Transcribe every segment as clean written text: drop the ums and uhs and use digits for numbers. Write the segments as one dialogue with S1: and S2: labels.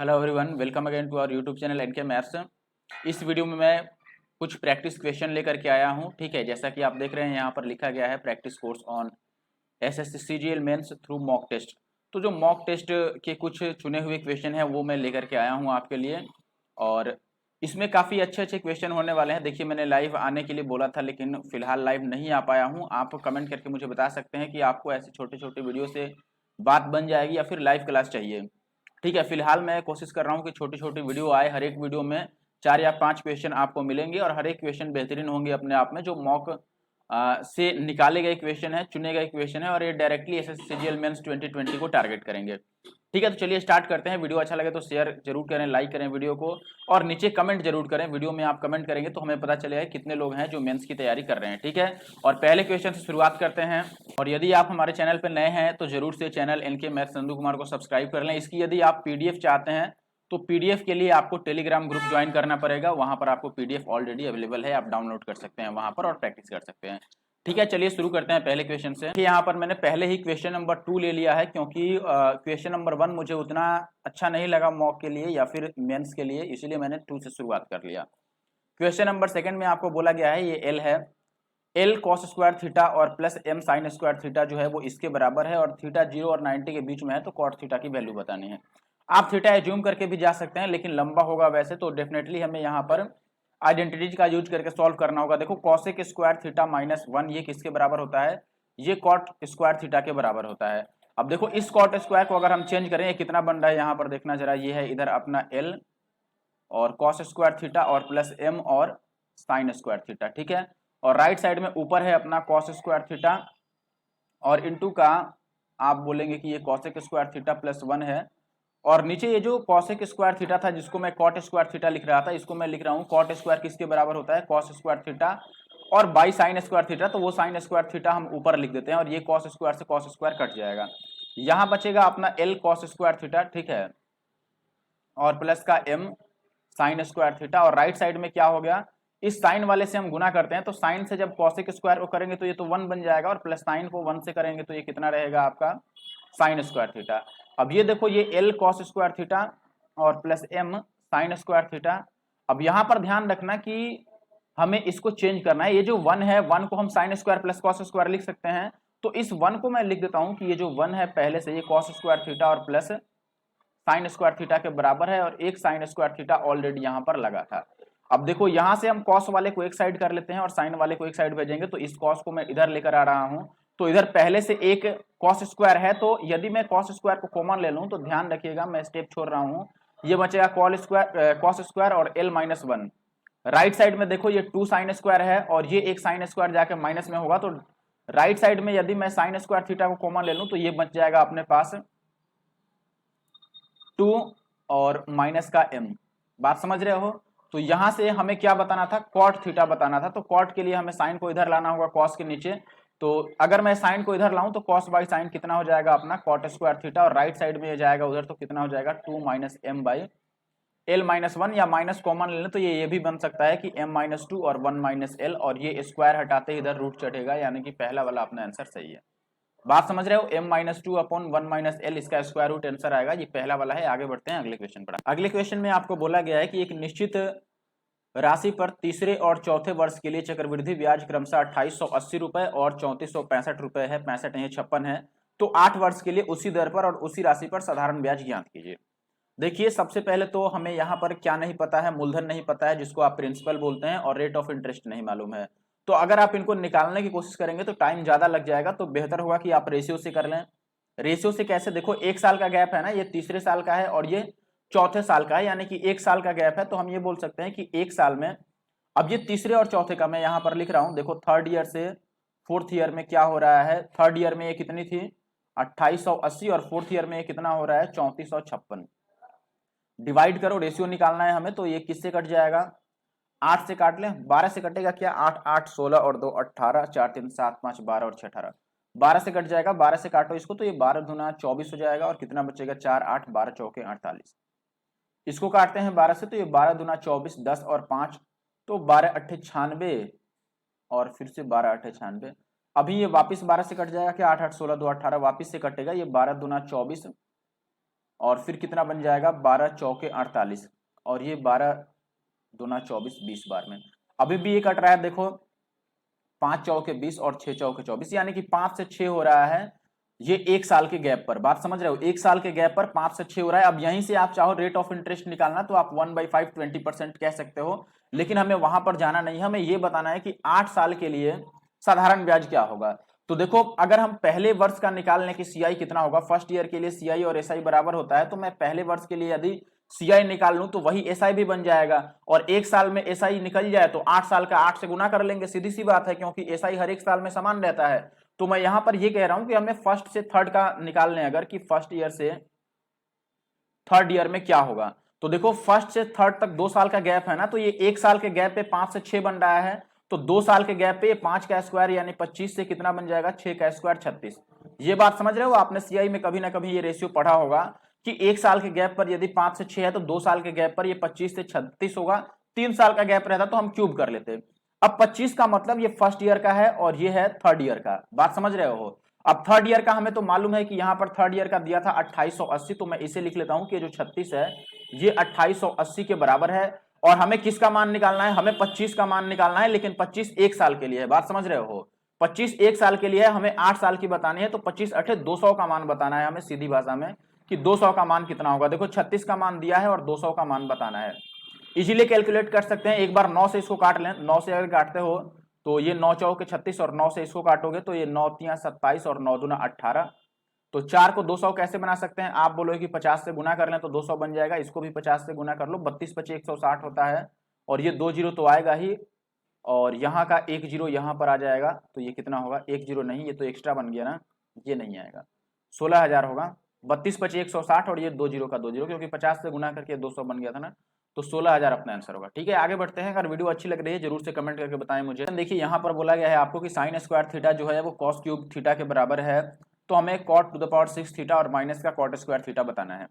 S1: Hello everyone, welcome again to our YouTube channel NK maths. इस video में मैं कुछ प्रैक्टिस क्वेश्चन लेकर के आया हूं। ठीक है, जैसा कि आप देख रहे हैं यहाँ पर लिखा गया है practice course on SSC CGL mains through mock test. तो जो मॉक टेस्ट के कुछ चुने हुए क्वेश्चन हैं वो मैं लेकर के आया हूँ आपके लिए, और इसमें काफ़ी अच्छे अच्छे क्वेश्चन होने वाले हैं। देखिए, मैंने लाइव आने के लिए बोला था लेकिन फिलहाल लाइव नहीं आ पाया हूँ। आप कमेंट करके मुझे बता सकते हैं कि आपको ऐसे छोटे छोटे वीडियो से बात बन जाएगी या फिर लाइव क्लास चाहिए। ठीक है, फिलहाल मैं कोशिश कर रहा हूँ कि छोटी छोटी वीडियो आए। हर एक वीडियो में 4 या 5 क्वेश्चन आपको मिलेंगे और हर एक क्वेश्चन बेहतरीन होंगे अपने आप में। जो मॉक से निकाले गए क्वेश्चन है, चुने गए क्वेश्चन है, और ये डायरेक्टली एसएससी सीजीएल मेंस 2020 को टारगेट करेंगे। ठीक है, तो चलिए स्टार्ट करते हैं। वीडियो अच्छा लगे तो शेयर जरूर करें, लाइक करें वीडियो को, और नीचे कमेंट जरूर करें। वीडियो में आप कमेंट करेंगे तो हमें पता चलेगा कितने लोग हैं जो मेंस की तैयारी कर रहे हैं। ठीक है, और पहले क्वेश्चन से शुरुआत करते हैं। और यदि आप हमारे चैनल पर नए हैं तो जरूर से channel NK maths Nandu Kumar को सब्सक्राइब कर लें। इसकी यदि आप पीडीएफ चाहते हैं तो पीडीएफ के लिए आपको टेलीग्राम ग्रुप ज्वाइन करना पड़ेगा। वहां पर आपको पीडीएफ ऑलरेडी अवेलेबल है, आप डाउनलोड कर सकते हैं वहां पर और प्रैक्टिस कर सकते हैं। ठीक है, चलिए शुरू करते हैं पहले क्वेश्चन से। यहाँ पर मैंने पहले ही क्वेश्चन नंबर 2 ले लिया है, क्योंकि क्वेश्चन नंबर 1 मुझे उतना अच्छा नहीं लगा मॉक के लिए या फिर मेंस के लिए, इसलिए मैंने 2 से शुरुआत कर लिया। क्वेश्चन नंबर 2 में आपको बोला गया है, ये एल है, एल कॉस स्क्वायर थीटा और plus M sine square theta जो है वो इसके बराबर है, और थीटा 0 और 90 के बीच में है, तो कॉट थीटा की वैल्यू बतानी है। आप थीटा एज्यूम करके भी जा सकते हैं, लेकिन लंबा होगा वैसे, तो डेफिनेटली हमें यहाँ पर आइडेंटिटीज का यूज करके सॉल्व करना होगा। देखो, कॉसेक स्क्वायर थीटा माइनस 1 ये किसके बराबर होता है? ये कॉट स्क्वायर थीटा के बराबर होता है। अब देखो, इस कॉट स्क्वायर को अगर हम चेंज करें, ये कितना बन रहा है यहाँ पर देखना जरा। ये है इधर अपना एल और कॉस स्क्वायर थीटा और प्लस एम और साइन स्क्वायर थीटा। ठीक है, और राइट साइड में ऊपर है अपना कॉस स्क्वायर थीटा और इनटू का आप बोलेंगे कि ये कॉसेक स्क्वायर थीटा प्लस 1 है, और नीचे ये जो कॉसेक स्क्वायर थीटा था जिसको मैं कॉट स्क्वायर थीटा लिख रहा था, इसको मैं लिख रहा हूँ कॉट स्क्वायर किसके बराबर होता है? कॉस स्क्वायर थीटा, और बाई साइन स्क्वायर थीटा, तो वो साइन स्क्वायर थीटा हम ऊपर लिख देते हैं, और ये कॉस स्क्वायर से कॉस स्क्वायर कट जाएगा। यहाँ बचेगा अपना एल कॉस स्क्वायर थीटा, ठीक है, और प्लस का एम साइन स्क्वायर थीटा, और राइट साइड में क्या हो गया? इस साइन वाले से हम गुना करते हैं, तो साइन से जब कॉसेक स्क्वायर को करेंगे तो ये तो 1 बन जाएगा, और प्लस साइन को 1 से करेंगे तो ये कितना रहेगा आपका? Sine square theta. अब ये देखो, ये एल कॉस स्क्वायर थीटा और plus M sine square theta. अब यहाँ पर ध्यान रखना कि हमें इसको चेंज करना है। ये जो 1 है, 1 को हम sine square plus cos square लिख सकते हैं, तो इस 1 को मैं लिख देता हूं कि ये जो 1 है पहले से ये कॉस स्क्वायर थीटा और प्लस साइन स्क्वायर थीटा के बराबर है, और एक साइन स्क्वायर थीटा ऑलरेडी यहाँ पर लगा था। अब देखो, यहां से हम कॉस वाले को एक साइड कर लेते हैं और साइन वाले को एक साइड भेजेंगे, तो इस कॉस को मैं इधर लेकर आ रहा हूं, तो इधर पहले से एक कॉस स्क्वायर है, तो यदि मैं कॉस स्क्वायर को कॉमन ले लूं तो ध्यान रखिएगा, मैं स्टेप छोड़ रहा हूं, ये बचेगा कॉस स्क्वायर और एल माइनस 1। राइट साइड में देखो, ये 2 साइन स्क्वायर है और ये एक साइन स्क्वायर जाके माइनस में होगा, तो राइट साइड में यदि मैं साइन स्क्वायर थीटा को कॉमन ले लूं तो ये बच जाएगा अपने पास 2 और माइनस का m। बात समझ रहे हो? तो यहां से हमें क्या बताना था? कॉट थीटा बताना था, तो कॉट के लिए हमें साइन को इधर लाना होगा कॉस के नीचे, तो अगर मैं साइन को इधर लाऊं तो कॉस बाई साइन कितना हो जाएगा अपना? कॉट स्क्वायर थीटा, और राइट साइड में ये जाएगा उधर, तो कितना हो जाएगा? 2 minus M by L minus 1, या माइनस कॉमन ले लें तो ये भी बन सकता है कि m माइनस 2 और 1 माइनस एल, और ये स्क्वायर हटाते ही इधर रूट चढ़ेगा, यानी कि पहला वाला अपना आंसर सही है। बात समझ रहे हो? m minus 2 upon 1 minus L, इसका स्क्वायर रूट आंसर आएगा। ये पहला वाला है। आगे बढ़ते हैं अगले क्वेश्चन पर। अगले क्वेश्चन में आपको बोला गया है कि एक निश्चित राशि पर तीसरे और चौथे वर्ष के लिए चक्रवृद्धि ब्याज क्रमशः 2880 रुपए और 3465 रुपए है, 65 नहीं 56 है, तो 8 वर्ष के लिए उसी दर पर और उसी राशि पर साधारण ब्याज ज्ञात कीजिए। देखिए, सबसे पहले तो हमें यहाँ पर क्या नहीं पता है? मूलधन नहीं पता है, जिसको आप प्रिंसिपल बोलते हैं, और रेट ऑफ इंटरेस्ट नहीं मालूम है। तो अगर आप इनको निकालने की कोशिश करेंगे तो टाइम ज्यादा लग जाएगा, तो बेहतर होगा कि आप रेशियो से कर लें। रेशियो से कैसे? देखो, 1 साल का गैप है ना, ये तीसरे साल का है और ये चौथे साल का है, यानी कि 1 साल का गैप है, तो हम ये बोल सकते हैं कि 1 साल में, अब ये तीसरे और चौथे का मैं यहाँ पर लिख रहा हूँ। देखो, थर्ड ईयर से फोर्थ ईयर में क्या हो रहा है? थर्ड ईयर में ये कितनी थी? 2880, और फोर्थ ईयर में ये कितना हो रहा है? 3456। डिवाइड करो, रेशियो निकालना है हमें, तो ये किससे कट जाएगा? 8 से काट लें, 12 से कटेगा क्या? 8 8 16 और 2 18, 4 3 7 5 12 और 6 18, 12 से कट जाएगा। 12 से काटो इसको तो ये 12 दूना 24 हो जाएगा, और कितना बचेगा? 4 8 12 चौके 48। इसको काटते हैं 12 से, तो ये 12 दूना 24, 10 और 5, तो 12 अट्ठे 96, और फिर से 12 अट्ठे 96। अभी ये वापिस 12 से कट जाएगा क्या? 8 8 16 2 18 वापिस से कटेगा, ये 12 दूना 24 और फिर कितना बन जाएगा 12 चौके 48 और ये 12 दूना 24 20 बार में अभी भी ये कट रहा है। देखो 5 चौके 20 और 6 चौके 24 यानी कि 5 से 6 हो रहा है ये एक साल के गैप पर। बात समझ रहे हो, एक साल के गैप पर 5 से 6 हो रहा है। अब यहीं से आप चाहो रेट ऑफ इंटरेस्ट निकालना तो आप 1/5 20% कह सकते हो, लेकिन हमें वहां पर जाना नहीं है। हमें यह बताना है कि 8 साल के लिए साधारण ब्याज क्या होगा। तो देखो अगर हम पहले वर्ष का निकाल लें कि सीआई कितना होगा, फर्स्ट ईयर के लिए सीआई और एसआई बराबर होता है, तो मैं पहले वर्ष के लिए यदि सीआई निकाल लूं तो वही एसआई भी बन जाएगा और एक साल में एसआई निकल जाए तो 8 साल का 8 से गुना कर लेंगे, सीधी सी बात है, क्योंकि एसआई हर एक साल में समान रहता है। तो मैं यहां पर यह कह रहा हूं कि हमें फर्स्ट से थर्ड का निकाल लें अगर, कि फर्स्ट ईयर से थर्ड ईयर में क्या होगा। तो देखो फर्स्ट से थर्ड तक 2 साल का गैप है ना, तो ये एक साल के गैप पे 5 से 6 बन रहा है, तो 2 साल के गैप पे 5 का स्क्वायर यानी 25 से कितना बन जाएगा 6 का स्क्वायर 36। ये बात समझ रहे हो, आपने सीआई में कभी ना कभी ये रेशियो पढ़ा होगा कि एक साल के गैप पर यदि 5 से 6 है तो 2 साल के गैप पर ये 25 से 36 होगा। 3 साल का गैप रहता तो हम क्यूब कर लेते। अब 25 का मतलब ये फर्स्ट ईयर का है और ये है थर्ड ईयर का, बात समझ रहे हो। अब थर्ड ईयर का हमें तो मालूम है कि यहां पर थर्ड ईयर का दिया था 2880, तो मैं इसे लिख लेता हूं कि जो 36 है ये 2880 के बराबर है। और हमें किसका मान निकालना है, हमें 25 का मान निकालना है, लेकिन 25 एक साल के लिए है, बात समझ रहे हो। 25 एक साल के लिए है, हमें 8 साल की बतानी है, तो 25 अठे 200 का मान बताना है हमें सीधी भाषा में कि 200 का मान कितना होगा। देखो 36 का मान दिया है और 200 का मान बताना है। इजीली कैलकुलेट कर सकते हैं, एक बार 9 से इसको काट लें। 9 से अगर काटते हो तो ये 9 चौके 36 और 9 से इसको काटोगे तो ये 9 तिया 27 और 9 दूना 18। तो 4 को 200 कैसे बना सकते हैं, आप बोलोगे कि 50 से गुना कर लें तो 200 बन जाएगा, इसको भी 50 से गुना कर लो, 32 पचे 160 होता है और ये 2 जीरो तो आएगा ही और यहाँ का 1 जीरो यहाँ पर आ जाएगा, तो ये कितना होगा 1 जीरो नहीं, ये तो एक्स्ट्रा बन गया ना, ये नहीं आएगा, 16,000 होगा। 32 पचे 160 और ये 2 जीरो का 2 जीरो, क्योंकि 50 से गुना करके 200 बन गया था ना, तो 16,000 अपना आंसर होगा। ठीक है, आगे बढ़ते हैं। अगर वीडियो अच्छी लग रही है जरूर से कमेंट करके बताएं मुझे। देखिए यहाँ पर बोला गया है आपको कि साइन स्क्वायर थीटा जो है वो कॉस क्यूब थीटा के बराबर है, तो हमें cot to the power 6 theta और माइनस का कॉट स्क्वायर थीटा बताना है।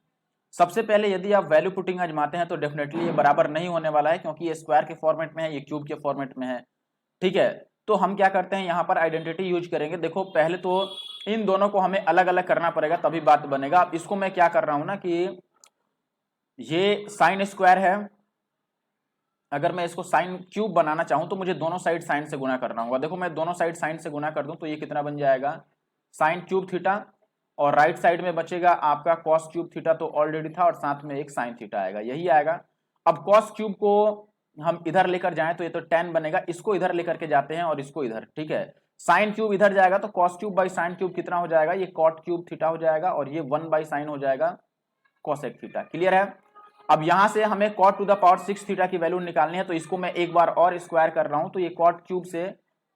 S1: सबसे पहले यदि आप वैल्यू पुटिंग आजमाते हैं तो डेफिनेटली ये बराबर नहीं होने वाला है, क्योंकि ये स्क्वायर के फॉर्मेट में है, ये क्यूब के फॉर्मेट में है। ठीक है, तो हम क्या करते हैं यहाँ पर आइडेंटिटी यूज करेंगे। देखो पहले तो इन दोनों को हमें अलग अलग करना पड़ेगा तभी बात बनेगा। अब इसको मैं क्या कर रहा हूं ना कि ये साइन स्क्वायर है, अगर मैं इसको साइन क्यूब बनाना चाहूं तो मुझे दोनों साइड साइन से गुना करना होगा। देखो मैं दोनों साइड साइन से गुना कर दूं तो ये कितना बन जाएगा साइन क्यूब थीटा, और राइट साइड में बचेगा आपका कॉस क्यूब थीटा, तो ऑलरेडी था, और साथ में एक साइन थीटा आएगा, यही आएगा। अब कॉस क्यूब को हम इधर लेकर जाएं तो ये तो tan बनेगा, इसको इधर लेकर के जाते हैं और इसको इधर। ठीक है, साइन क्यूब इधर जाएगा तो cos cube by sine cube कितना हो जाएगा, ये कॉट क्यूब थीटा हो जाएगा, और ये 1 बाई साइन हो जाएगा कॉसेक थीटा। क्लियर है। अब यहां से हमें cot to the power 6 theta की वैल्यू निकालनी है, तो इसको मैं एक बार और स्क्वायर कर रहा हूं, तो ये कॉट क्यूब से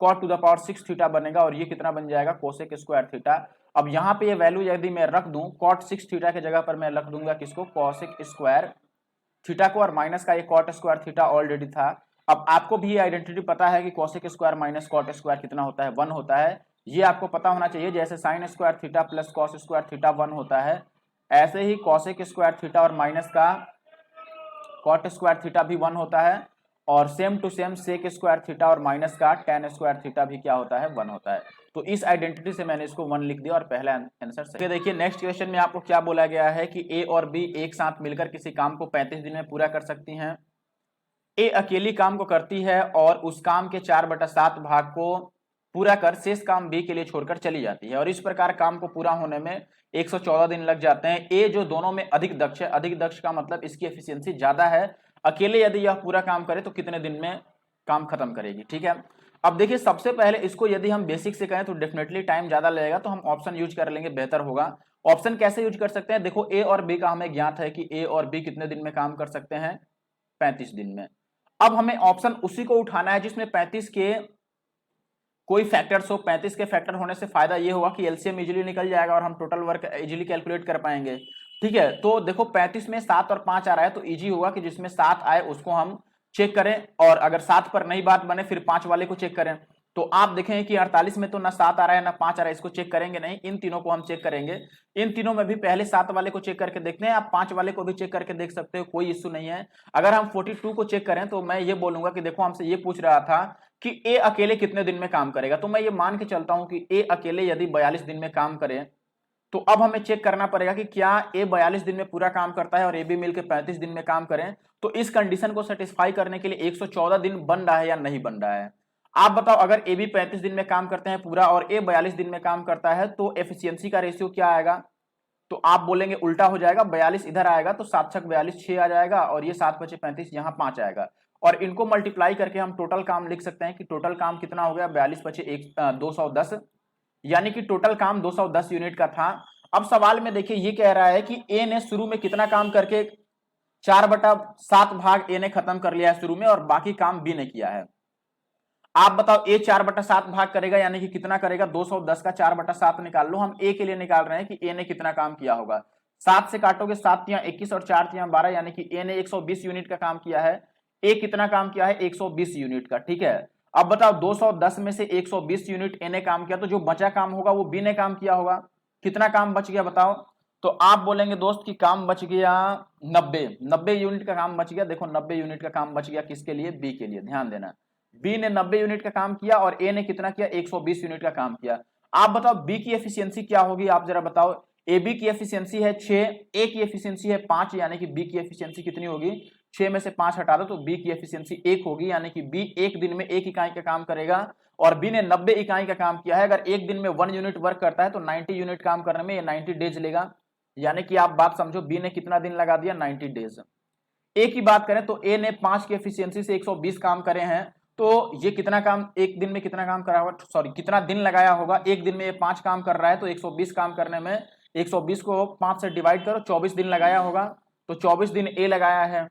S1: cot to the power 6 theta बनेगा और ये कितना बन जाएगा कोसेक स्क्वायर थीटा। अब यहां पे ये वैल्यू यदि मैं रख दूं कॉट 6 थीटा के जगह पर मैं रख दूंगा किसको, कोसेक स्क्वायर थीटा को, और माइनस का ये कॉट स्क्वायर थीटा ऑलरेडी था। अब आपको भी ये आइडेंटिटी पता है कि cosec square minus cot square कितना होता है, 1 होता है, ये आपको पता होना चाहिए। जैसे sine square theta plus cos square theta 1 होता है, ऐसे ही कोसेक स्क्वायर थीटा और माइनस का कॉट स्क्वायर थीटा भी 1 होता है, और same to same sec square theta और माइनस का tan स्क्वायर थीटा भी क्या होता है 1 होता है। तो इस आइडेंटिटी से मैंने इसको 1 लिख दिया और पहला आंसर सही। देखिए नेक्स्ट क्वेश्चन में आपको क्या बोला गया है कि ए और बी एक साथ मिलकर किसी काम को 35 दिन में पूरा कर सकती हैं। ए अकेली काम को करती है और उस काम के 4/7 भाग को पूरा कर शेष काम बी के लिए छोड़कर चली जाती है, और इस प्रकार काम को पूरा होने में 114 दिन लग जाते हैं। ए जो दोनों में अधिक दक्ष है, अधिक दक्ष का मतलब इसकी एफिशिएंसी ज्यादा है, अकेले यदि यह पूरा काम करे तो कितने दिन में काम खत्म करेगी। ठीक है, अब देखिए सबसे पहले इसको यदि हम बेसिक से कहें तो डेफिनेटली टाइम ज्यादा लगेगा, तो हम ऑप्शन यूज कर लेंगे, बेहतर होगा। ऑप्शन कैसे यूज कर सकते हैं, देखो ए और बी का हमें ज्ञात है कि ए और बी कितने दिन में काम कर सकते हैं 35 दिन में। अब हमें ऑप्शन उसी को उठाना है जिसमें 35 के कोई फैक्टर्स हो। 35 के फैक्टर होने से फायदा ये होगा कि एलसीएम इजीली निकल जाएगा और हम टोटल वर्क इजीली कैलकुलेट कर पाएंगे। ठीक है, तो देखो 35 में 7 और 5 आ रहा है, तो इजी होगा कि जिसमें 7 आए उसको हम चेक करें, और अगर 7 पर नई बात बने फिर 5 वाले को चेक करें। तो आप देखें कि 48 में तो ना 7 आ रहा है ना 5 आ रहा है, इसको चेक करेंगे नहीं, इन तीनों को हम चेक करेंगे। इन तीनों में भी पहले 7 वाले को चेक करके देखते हैं, आप 5 वाले को भी चेक करके देख सकते हो, कोई इश्यू नहीं है। अगर हम 42 को चेक करें तो मैं ये बोलूंगा कि देखो हमसे ये पूछ रहा था कि ए अकेले कितने दिन में काम करेगा, तो मैं ये मान के चलता हूं कि ए अकेले यदि 42 दिन में काम करे तो अब हमें चेक करना पड़ेगा कि क्या ए 42 दिन में पूरा काम करता है और ए बी मिलकर 35 दिन में काम करें। तो इस कंडीशन को सेटिस्फाई करने के लिए 114 दिन बन रहा है या नहीं बन रहा है। आप बताओ, अगर ए बी 35 दिन में काम करते हैं पूरा और ए 42 दिन में काम करता है तो एफिशिएंसी का रेशियो क्या आएगा। तो आप बोलेंगे उल्टा हो जाएगा, 42 इधर आएगा तो 7 छक 42 6 आ जाएगा और ये 7 बचे 35 यहाँ 5 आएगा और इनको मल्टीप्लाई करके हम टोटल काम लिख सकते हैं कि टोटल काम कितना हो गया 42 बचे 210, यानी कि टोटल काम 210 यूनिट का था। अब सवाल में देखिए ये कह रहा है कि ए ने शुरू में कितना काम करके 4/7 भाग ए ने खत्म कर लिया है शुरू में और बाकी काम बी ने किया है। आप बताओ ए 4/7 भाग करेगा यानी कि कितना करेगा, 210 का 4/7 निकाल लो। हम ए के लिए निकाल रहे हैं कि ए ने कितना काम किया होगा। 7 से काटोगे 7 तियां 21 और 4 तियां 12, यानी कि ए ने 120 यूनिट का काम किया है। ए कितना काम किया है, 120 यूनिट का। ठीक है, अब बताओ 210 में से 120 यूनिट ए ने काम किया तो जो बचा काम होगा वो बी ने काम किया होगा। कितना काम बच गया बताओ। तो आप बोलेंगे दोस्त कि काम बच गया 90 यूनिट का काम बच गया। देखो 90 यूनिट का काम बच गया किसके लिए, बी के लिए। ध्यान देना, बी ने 90 यूनिट का काम किया और ए ने कितना किया, 120 यूनिट का काम किया। आप बताओ बी की एफिशिएंसी क्या होगी, आप जरा बताओ। ए बी की एफिशिएंसी है 6, ए की एफिशिएंसी है 5, यानी कि बी की एफिशिएंसी कितनी होगी, 6 में से 5 हटा दो तो बी की एफिशिएंसी 1 होगी, यानी कि बी एक दिन में 1 इकाई का काम करेगा और बी ने 90 इकाई का काम किया है। अगर एक दिन में 1 यूनिट वर्क करता है तो 90 यूनिट काम करने में ये 90 डेज लेगा, यानी कि आप बात समझो बी ने कितना दिन लगा दिया, 90 डेज। ए की बात करें तो ए ने 5 की एफिशिएंसी से 120 काम करे हैं तो ये कितना काम एक दिन में कितना काम करा होगा, सॉरी कितना दिन लगाया होगा। एक दिन में ये 5 काम कर रहा है तो 120 काम करने में 120 को 5 से डिवाइड करो, 24 दिन लगाया होगा। तो 24 दिन ए लगाया है,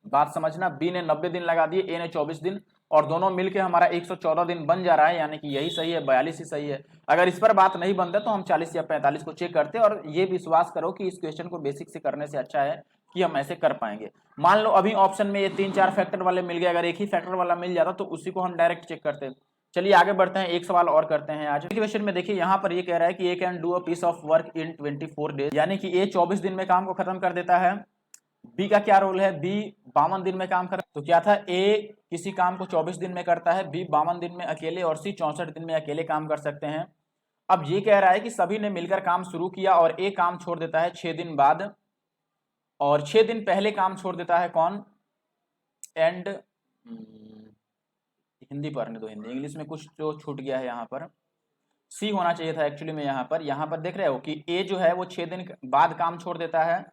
S1: बात समझना। बी ने 90 दिन लगा दिए, ए ने 24 दिन, और दोनों मिलके हमारा 114 दिन बन जा रहा है, यानी कि यही सही है, 42 ही सही है। अगर इस पर बात नहीं बनता तो हम 40 या 45 को चेक करते। और ये विश्वास करो कि इस क्वेश्चन को बेसिक से करने से अच्छा है कि हम ऐसे कर पाएंगे। मान लो अभी ऑप्शन में ये 3-4 फैक्टर वाले मिल गए, अगर एक ही फैक्टर वाला मिल जाता तो उसी को हम डायरेक्ट चेक करते। चलिए आगे बढ़ते हैं, एक सवाल और करते हैं आज क्वेश्चन में। देखिए यहाँ पर ये कह रहा है कि A can do a piece of work in 24 days, यानी कि ए 24 दिन में काम को खत्म कर देता है। बी का क्या रोल है, बी 52 दिन में काम कर, तो क्या था, ए किसी काम को 24 दिन में करता है, बी 52 दिन में अकेले और सी 64 दिन में अकेले काम कर सकते हैं। अब ये कह रहा है कि सभी ने मिलकर काम शुरू किया और ए काम छोड़ देता है 6 दिन बाद, और 6 दिन पहले काम छोड़ देता है कौन, एंड हिंदी पढ़ने दो, हिंदी, इंग्लिश में कुछ जो छूट गया है यहाँ पर, सी होना चाहिए था एक्चुअली में। यहाँ पर देख रहे हो कि ए जो है वो 6 दिन बाद काम छोड़ देता है,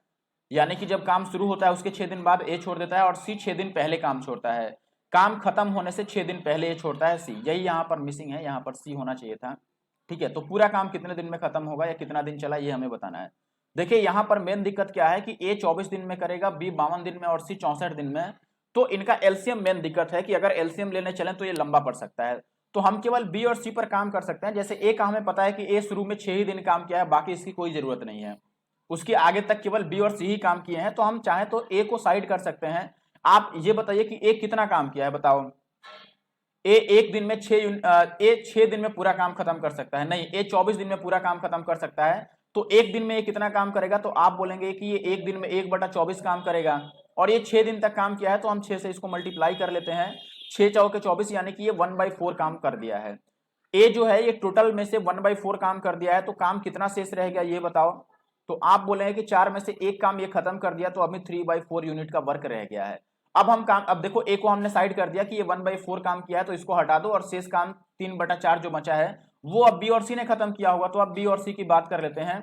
S1: यानी कि जब काम शुरू होता है उसके 6 दिन बाद ए छोड़ देता है, और सी 6 दिन पहले काम छोड़ता है। काम खत्म होने से 6 दिन पहले ए छोड़ता है सी, यही यहाँ पर मिसिंग है, यहाँ पर सी होना चाहिए था। ठीक है, तो पूरा काम कितने दिन में खत्म होगा या कितना दिन चला ये हमें बताना है। देखिए यहाँ पर मेन दिक्कत क्या है कि ए 24 दिन में करेगा, बी 52 दिन में और सी 64 दिन में। तो इनका एलसीएम मेन दिक्कत है कि अगर एलसीएम लेने चलें तो ये लंबा पड़ सकता है। तो हम केवल बी और सी पर काम कर सकते हैं। जैसे ए का हमें पता है कि ए शुरू में 6 ही दिन काम किया है, बाकी इसकी कोई जरूरत नहीं है, उसके आगे तक केवल बी और सी ही काम किए हैं। तो हम चाहें तो ए को साइड कर सकते हैं। आप ये बताइए कि ए कितना काम किया है, बताओ। ए एक दिन में 6 दिन में पूरा काम खत्म कर सकता है, नहीं, ए 24 दिन में पूरा काम खत्म कर सकता है। तो एक दिन में ये कितना काम करेगा, तो आप बोलेंगे कि ये एक दिन में 1/24 काम करेगा, और ये 6 दिन तक काम किया है तो हम 6 से इसको मल्टीप्लाई कर लेते हैं, 6 चौके 24, यानी कि ये 1/4 काम कर दिया है। ए जो है ये टोटल में से 1/4 काम कर दिया है, तो काम कितना शेष रह गया ये बताओ। तो आप बोलेंगे कि 4 में से एक काम ये खत्म कर दिया, तो अभी 3/4 यूनिट का वर्क रह गया है। अब देखो ए को हमने साइड कर दिया कि ये 1/4 काम किया है, तो इसको हटा दो और शेष काम 3/4 जो बचा है वो अब बी और सी ने खत्म किया होगा। तो अब बी और सी की बात कर लेते हैं।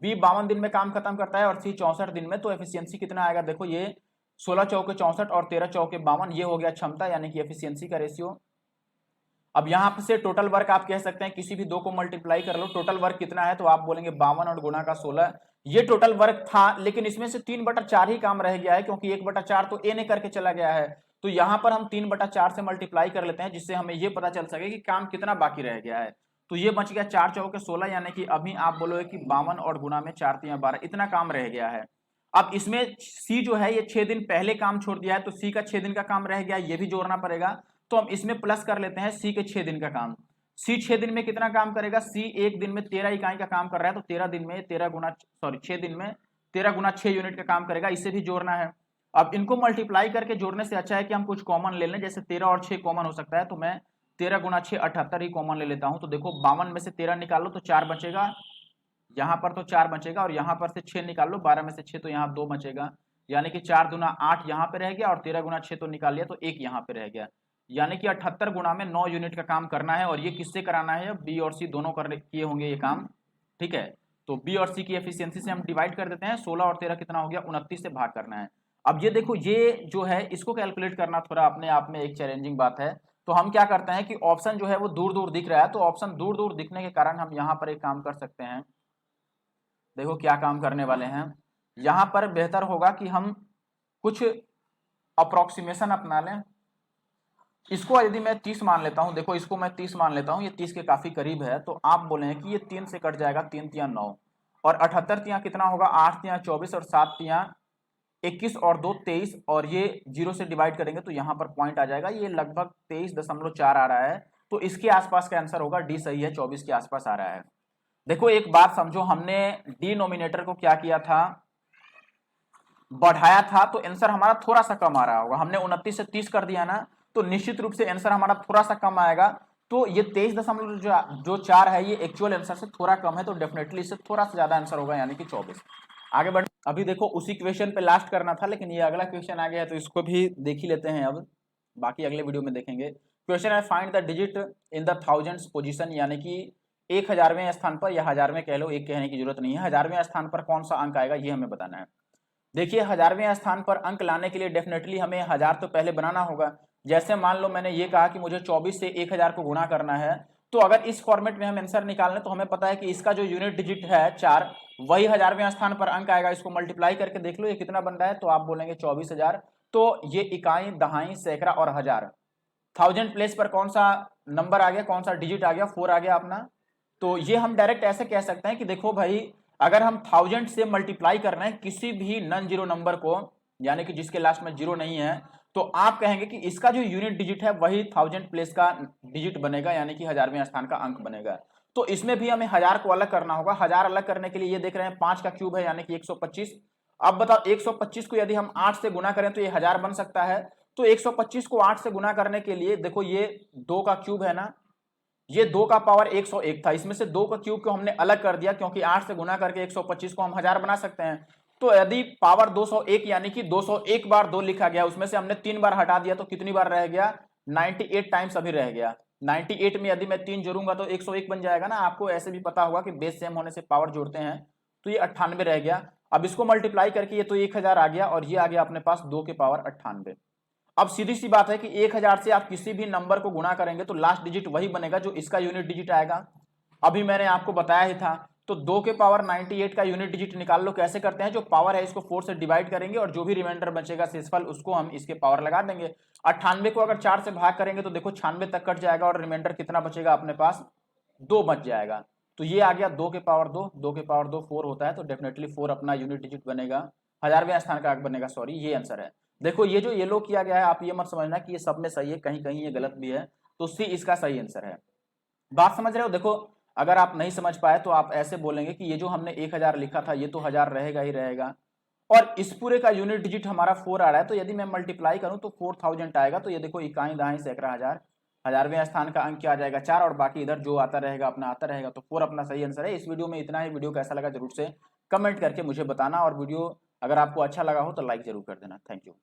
S1: बी 52 दिन में काम खत्म करता है और सी 64 दिन में, तो एफिशिएंसी कितना आएगा, देखो ये 16 चौके 64 और 13 चौके 52, ये हो गया क्षमता, यानी कि एफिशिएंसी का रेशियो। अब यहाँ से टोटल वर्क आप कह सकते हैं, किसी भी दो को मल्टीप्लाई कर लो, टोटल वर्क कितना है, तो आप बोलेंगे 52 और गुणा का 16, ये टोटल वर्क था। लेकिन इसमें से 3/4 ही काम रह गया है, क्योंकि 1/4 तो ए ने करके चला गया है। तो यहाँ पर हम 3/4 से मल्टीप्लाई कर लेते हैं, जिससे हमें ये पता चल सके कि काम कितना बाकी रह गया है। तो ये बच गया 4 चौके 16, यानी कि अभी आप बोलोगे कि 52 और गुणा में 4 3 12, इतना काम रह गया है। अब इसमें सी जो है ये 6 दिन पहले काम छोड़ दिया है, तो सी का 6 दिन का काम रह गया, ये भी जोड़ना पड़ेगा। तो हम इसमें प्लस कर लेते हैं सी के 6 दिन का काम। सी 6 दिन में कितना काम करेगा, सी एक दिन में 13 इकाई का काम कर रहा है, तो 13 दिन में 6 दिन में 13 गुना 6 यूनिट का काम करेगा, इसे भी जोड़ना है। अब इनको मल्टीप्लाई करके जोड़ने से अच्छा है कि हम कुछ कॉमन ले लें, जैसे 13 और 6 कॉमन हो सकता है, तो मैं 13 गुना 6 78 ही कॉमन ले लेता हूं। तो देखो 52 में से 13 निकालो तो 4 बचेगा, यहाँ पर तो 4 बचेगा और यहाँ पर से 6 निकाल लो, 12 में से 6 तो यहाँ 2 बचेगा, यानी कि 4 दूना 8 यहाँ पे रह गया और 13 गुना 6 तो निकाल लिया तो 1 यहाँ पे रह गया, यानी कि 78 गुना में 9 यूनिट का काम करना है। और ये किससे कराना है? बी और सी दोनों कर किए होंगे ये काम, ठीक है। तो बी और सी की एफिशिएंसी से हम डिवाइड कर देते हैं, 16 और 13 कितना हो गया? 29 से भाग करना है। अब ये देखो, ये जो है इसको कैलकुलेट करना थोड़ा अपने आप में एक चैलेंजिंग बात है। तो हम क्या करते हैं कि ऑप्शन जो है वो दूर दूर दिख रहा है, तो ऑप्शन दूर दूर दिखने के कारण हम यहाँ पर एक काम कर सकते हैं। देखो क्या काम करने वाले हैं, यहाँ पर बेहतर होगा कि हम कुछ अप्रोक्सीमेशन अपना लें। इसको यदि मैं 30 मान लेता हूं, देखो इसको मैं 30 मान लेता हूं, ये 30 के काफी करीब है, तो आप बोले कि ये 3 से कट जाएगा, 3 तिया 9 और 78 तिया कितना होगा? 8 तिया 24 और 7 तिया 21 और 2 23 और ये 0 से डिवाइड करेंगे तो यहाँ पर पॉइंट आ जाएगा, ये लगभग 23.4 आ रहा है। तो इसके आसपास का आंसर होगा डी सही है, 24 के आसपास आ रहा है। देखो एक बात समझो, हमने डिनोमिनेटर को क्या किया था? बढ़ाया था, तो आंसर हमारा थोड़ा सा कम आ रहा होगा। हमने 29 से 30 कर दिया ना, तो निश्चित रूप से आंसर हमारा थोड़ा सा कम आएगा। तो ये 23.4 है, ये एक्चुअल आंसर से थोड़ा कम है, तो डेफिनेटली इससे थोड़ा सा ज्यादा आंसर होगा, यानी कि 24। आगे बढ़, अभी देखो उसी क्वेश्चन पे लास्ट करना था, लेकिन ये अगला क्वेश्चन आ गया है तो इसको भी देख ही लेते हैं। अब बाकी अगले वीडियो में देखेंगे। क्वेश्चन है find the digit in the thousands position, यानी कि 1000वें स्थान पर, या 1000वें कह लो, एक कहने की जरूरत नहीं है, 1000वें स्थान पर कौन सा अंक आएगा ये हमें बताना है। देखिए 1000वें स्थान पर अंक लाने के लिए डेफिनेटली हमें 1000 तो पहले बनाना होगा। जैसे मान लो मैंने ये कहा कि मुझे 24 से 1000 को गुणा करना है, तो अगर इस फॉर्मेट में हम आंसर निकालने, तो हमें पता है कि इसका जो यूनिट डिजिट है 4, वही 1000वें स्थान पर अंक आएगा। इसको मल्टीप्लाई करके देख लो ये कितना बन रहा है, तो आप बोलेंगे 24,000। तो ये इकाई, दहाई, सैकड़ा और हजार, थाउजेंड प्लेस पर कौन सा नंबर आ गया, कौन सा डिजिट आ गया? 4 आ गया अपना। तो ये हम डायरेक्ट ऐसे कह सकते हैं कि देखो भाई, अगर हम 1000 से मल्टीप्लाई कर रहे हैं किसी भी नॉन जीरो नंबर को, यानी कि जिसके लास्ट में जीरो नहीं है, तो आप कहेंगे कि इसका जो यूनिट डिजिट है वही 1000 प्लेस का डिजिट बनेगा, यानी कि 1000वें स्थान का अंक बनेगा। तो इसमें भी हमें 1000 को अलग करना होगा। 1000 अलग करने के लिए ये देख रहे हैं 5 का क्यूब है, यानी कि 125। अब बताओ 125 को यदि हम 8 से गुना करें तो ये 1000 बन सकता है। तो 125 को 8 से गुना करने के लिए देखो, ये 2 का क्यूब है ना, ये 2 का पावर 101 था, इसमें से 2 का क्यूब को हमने अलग कर दिया, क्योंकि 8 से गुना करके 125 को हम 1000 बना सकते हैं। तो यदि पावर 201 यानी कि 201 बार 2 लिखा गया, उसमें से हमने 3 बार हटा दिया, तो कितनी बार रह गया? 98 टाइम्स अभी रह गया। 98 में यदि मैं 3 जोड़ूंगा तो 101 बन जाएगा ना। आपको ऐसे भी पता होगा कि बेस सेम होने से पावर जोड़ते हैं, तो ये 98 रह गया। अब इसको मल्टीप्लाई करके ये तो 1000 आ गया, और ये आ गया अपने पास 2 के पावर 98। अब सीधी सी बात है कि 1000 से आप किसी भी नंबर को गुणा करेंगे तो लास्ट डिजिट वही बनेगा जो इसका यूनिट डिजिट आएगा। अभी मैंने आपको बताया ही था। तो 2 के पावर 98 का यूनिट डिजिट निकाल लो। कैसे करते हैं? जो पावर है इसको 4 से डिवाइड करेंगे और जो भी रिमाइंडर बचेगा शेषफल, उसको हम इसके पावर लगा देंगे। 98 को अगर 4 से भाग करेंगे तो देखो 96 तक कट जाएगा और रिमाइंडर कितना बचेगा अपने पास? 2 बच जाएगा। तो ये आ गया 2 के पावर 2, 2 के पावर 2 4 होता है, तो डेफिनेटली 4 अपना यूनिट डिजिट बनेगा, 1000वें स्थान का अंक बनेगा। सॉरी, ये आंसर है। देखो ये जो येलो किया गया है, आप ये मत समझना कि ये सब में सही है, कहीं कहीं ये गलत भी है। तो सी इसका सही आंसर है। बात समझ रहे हो? देखो अगर आप नहीं समझ पाए तो आप ऐसे बोलेंगे कि ये जो हमने 1000 लिखा था, ये तो 1000 रहेगा ही रहेगा, और इस पूरे का यूनिट डिजिट हमारा 4 आ रहा है, तो यदि मैं मल्टीप्लाई करूं तो 4000 आएगा। तो ये देखो इकाई, दहाई, सैकड़ा, हजार, 1000वें स्थान का अंक क्या आ जाएगा? 4, और बाकी इधर जो आता रहेगा अपना आता रहेगा। तो 4 अपना सही आंसर है। इस वीडियो में इतना ही। वीडियो कैसा लगा जरूर से कमेंट करके मुझे बताना, और वीडियो अगर आपको अच्छा लगा हो तो लाइक जरूर कर देना। Thank you.